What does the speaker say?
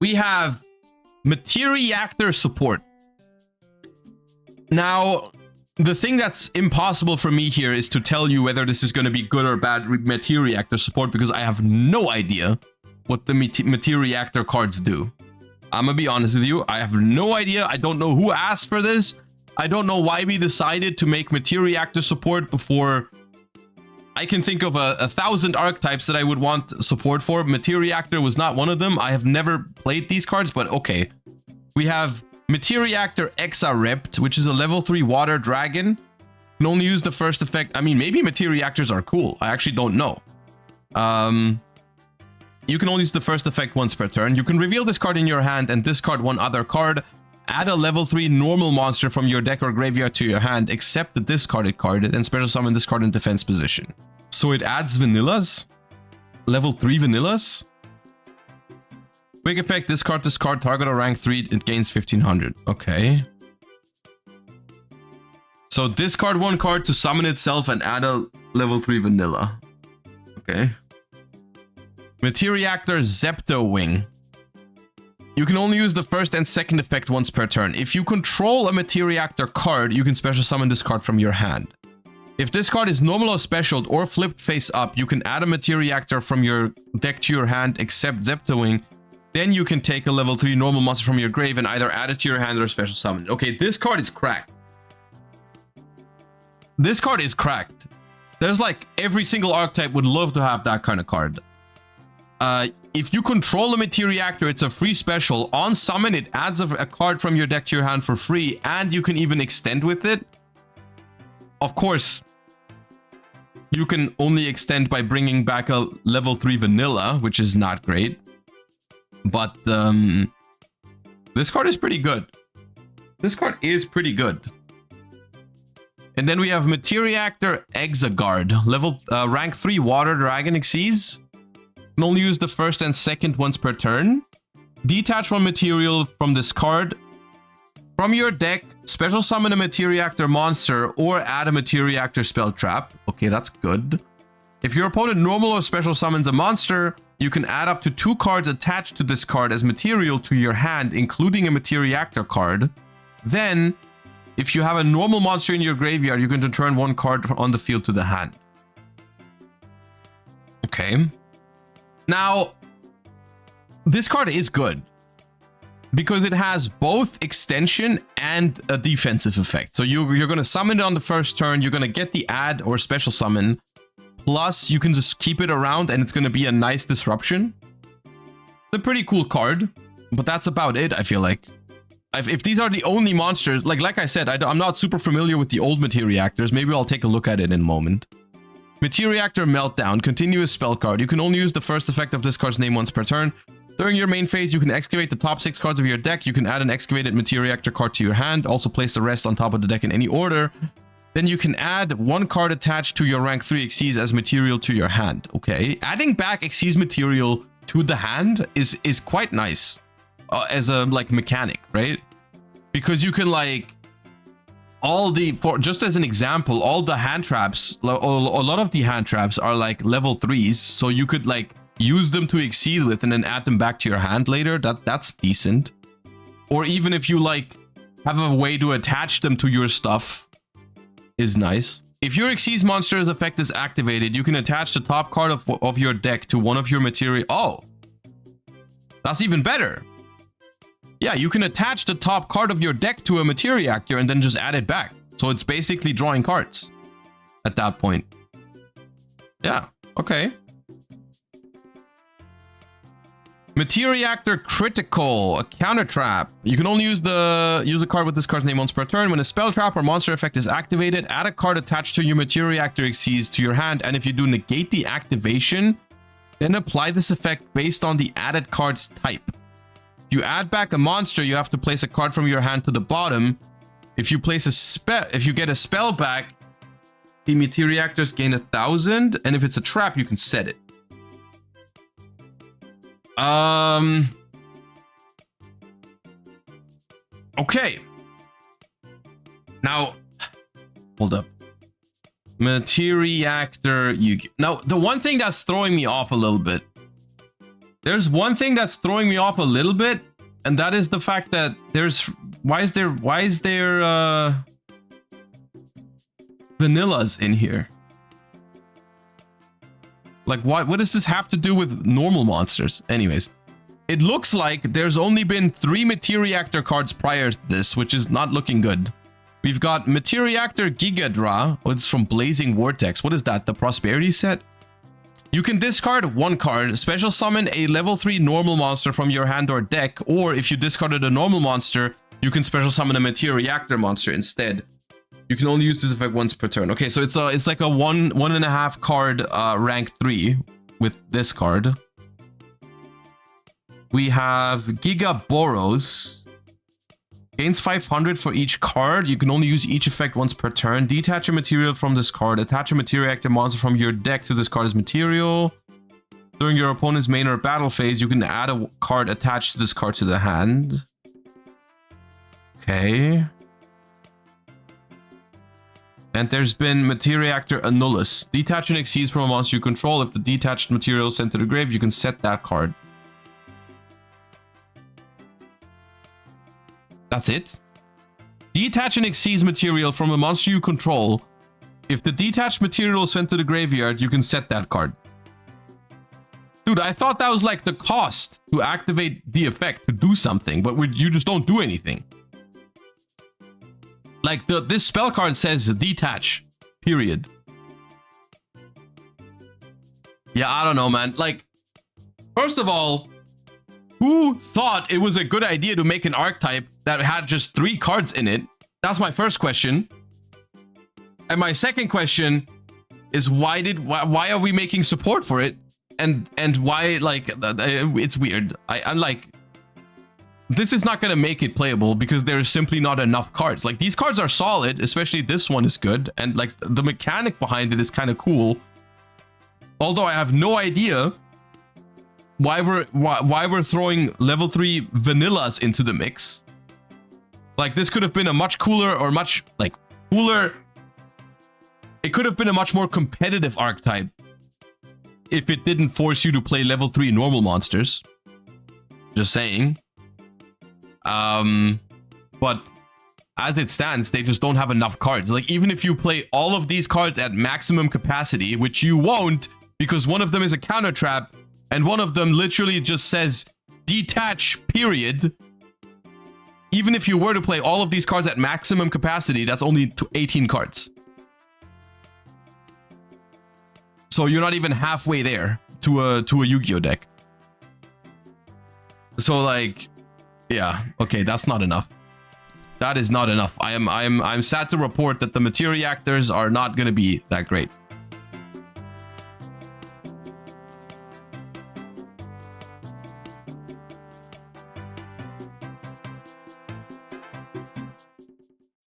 we have Materiactor support. Now, the thing that's impossible for me here is to tell you whether this is going to be good or bad Materiactor support, because I have no idea what the Materiactor cards do. I'm gonna be honest with you, I have no idea. I don't know who asked for this. I don't know why we decided to make Materiactor support before. I can think of 1,000 archetypes that I would want support for. Materiactor was not one of them. I have never played these cards, but okay. We have Materiactor Exarept, which is a level 3 water dragon. Can only use the first effect. I mean, maybe Materiactors are cool. I actually don't know. You can only use the first effect once per turn. You can reveal this card in your hand and discard one other card. Add a level 3 normal monster from your deck or graveyard to your hand, except the discarded card, and special summon this card in defense position. So it adds vanillas? Level 3 vanillas? Quick effect, discard target or rank 3, it gains 1500. Okay. So discard one card to summon itself and add a level 3 vanilla. Okay. Materiactor Zeptowing. You can only use the first and second effect once per turn. If you control a Materiactor card, you can special summon this card from your hand. If this card is normal or specialed or flipped face up, you can add a Materiactor from your deck to your hand except Zeptowing. Then you can take a level 3 normal monster from your grave and either add it to your hand or special summon it. Okay, this card is cracked. This card is cracked. There's like every single archetype would love to have that kind of card. If you control a Materiactor, it's a free special. On summon, it adds a card from your deck to your hand for free, and you can even extend with it. Of course, you can only extend by bringing back a level 3 vanilla, which is not great. But this card is pretty good. This card is pretty good. And then we have Materiactor Exagard, level rank 3 water dragon Xyz. Can only use the first and second once per turn. Detach one material from this card from your deck, special summon a Materiactor monster, or add a Materiactor spell trap. Okay, that's good. If your opponent normal or special summons a monster, you can add up to 2 cards attached to this card as material to your hand, including a Materiactor card. Then, if you have a normal monster in your graveyard, you can return 1 card on the field to the hand. Okay. Now, this card is good because it has both extension and a defensive effect. So you're going to summon it on the first turn. You're going to get the add or special summon. Plus, you can just keep it around and it's going to be a nice disruption. It's a pretty cool card, but that's about it, I feel like. If these are the only monsters, like I said, I'm not super familiar with the old Materiactors. Maybe I'll take a look at it in a moment. Materiactor Meltdown, continuous spell card. You can only use the first effect of this card's name once per turn. During your main phase, you can excavate the top 6 cards of your deck. You can add an excavated Materiactor card to your hand. Also place the rest on top of the deck in any order. Then you can add 1 card attached to your rank 3 Xyz as material to your hand. Okay, adding back Xyz material to the hand is quite nice as a like mechanic, right? Because you can like just as an example, all the hand traps, a lot of the hand traps are like level 3s, so you could like use them to exceed with and then add them back to your hand later. That's decent. Or even if you like have a way to attach them to your stuff, is nice. If your Xyz monster's effect is activated, you can attach the top card of your deck to one of your material. Oh, that's even better. Yeah, you can attach the top card of your deck to a Materiactor and then just add it back. So it's basically drawing cards at that point. Yeah, okay. Materiactor Critical, a counter trap. You can only use a card with this card's name once per turn. When a spell trap or monster effect is activated, add a card attached to your Materiactor Xyz to your hand, and if you do negate the activation, then apply this effect based on the added card's type. If you add back a monster, you have to place a card from your hand to the bottom. If you get a spell back, the Materiactors gain 1,000, and if it's a trap, you can set it. Okay. Now, hold up. Materiactor Yugioh. Now, the one thing that's throwing me off a little bit There's one thing that's throwing me off a little bit, and that is the fact that there's... Why is there vanillas in here? Like, what does this have to do with normal monsters? Anyways, it looks like there's only been 3 Materiactor cards prior to this, which is not looking good. We've got Materiactor Exagard. Oh, it's from Blazing Vortex. What is that? The Prosperity set? You can discard 1 card, special summon a level 3 normal monster from your hand or deck, or if you discarded a normal monster, you can special summon a Materiactor monster instead. You can only use this effect once per turn. Okay, so it's like a 1.5 card rank 3 with this card. We have Giga Boros. Gains 500 for each card. You can only use each effect once per turn. Detach a material from this card. Attach a Materiactor monster from your deck to this card's material. During your opponent's main or battle phase, you can add a card attached to this card to the hand. Okay. And there's been Materiactor Annulus. Detach and exceeds from a monster you control. If the detached material is sent to the grave, you can set that card. That's it. Detach and exceeds material from a monster you control. If the detached material is sent to the graveyard, you can set that card. Dude, I thought that was like the cost to activate the effect to do something, but you just don't do anything. Like, this spell card says detach, period. Yeah, I don't know, man. Like, first of all, who thought it was a good idea to make an archetype that had just 3 cards in it? That's my first question. And my second question is why are we making support for it? And why, like, it's weird. I'm like, this is not going to make it playable because there's simply not enough cards. Like, these cards are solid, especially this one is good. And, like, the mechanic behind it is kind of cool. Although I have no idea why we're throwing level 3 vanillas into the mix. Like, this could have been a much cooler or much, like, cooler... It could have been a much more competitive archetype if it didn't force you to play level 3 normal monsters. Just saying. But as it stands, they just don't have enough cards. Like, even if you play all of these cards at maximum capacity, which you won't, because one of them is a counter trap, and one of them literally just says detach, period. Even if you were to play all of these cards at maximum capacity, that's only 18 cards. So you're not even halfway there to a Yu-Gi-Oh deck. So, like, yeah, okay, that's not enough. That is not enough. I'm sad to report that the Materiactors are not going to be that great.